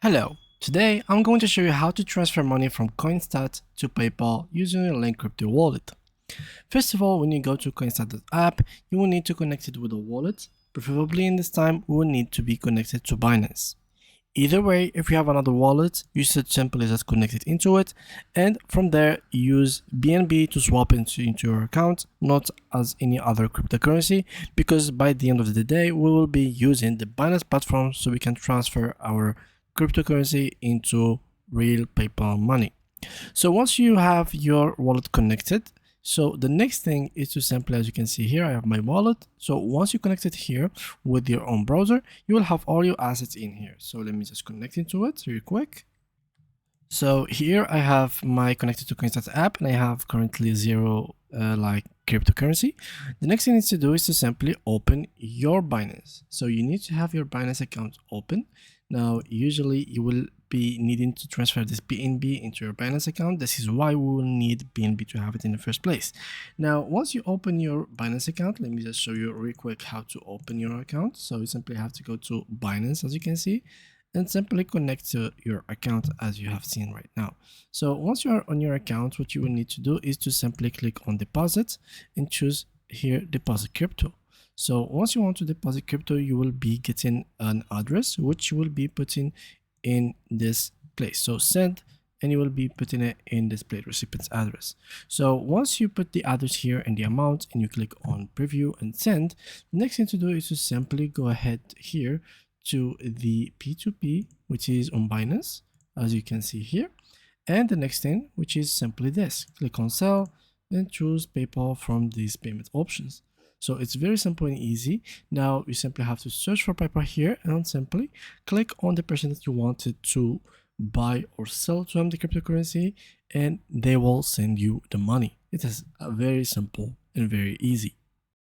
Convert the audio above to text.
Hello, today I'm going to show you how to transfer money from CoinStats to PayPal using a Link Crypto wallet. First of all, when you go to CoinStats app, you will need to connect it with a wallet. Preferably in this time, we will need to be connected to Binance. Either way, if you have another wallet, you should simply just connect it into it, and from there use BNB to swap into your account, not as any other cryptocurrency, because by the end of the day we will be using the Binance platform so we can transfer our cryptocurrency into real PayPal money. So once you have your wallet connected, so the next thing is to simply, as you can see here, I have my wallet. So once you connect it here with your own browser, you will have all your assets in here. So let me just connect into it real quick. So here I have my connected to CoinStats app, and I have currently zero cryptocurrency. The next thing you need to do is to simply open your Binance. So you need to have your Binance account open. Now, usually you will be needing to transfer this BNB into your Binance account. This is why we will need BNB to have it in the first place. Now, once you open your Binance account, let me just show you real quick how to open your account. So you simply have to go to Binance, as you can see, and simply connect to your account as you have seen right now. So once you are on your account, what you will need to do is to simply click on deposit and choose here deposit crypto. So once you want to deposit crypto, you will be getting an address which you will be putting in this place. So send, and you will be putting it in this place, recipient's address. So once you put the address here and the amount and you click on preview and send, the next thing to do is to simply go ahead here to the P2P, which is on Binance, as you can see here. And the next thing, which is simply this, click on sell and choose PayPal from these payment options. So it's very simple and easy. Now you simply have to search for PayPal here and simply click on the person that you wanted to buy or sell to them the cryptocurrency, and they will send you the money. It is very simple and very easy.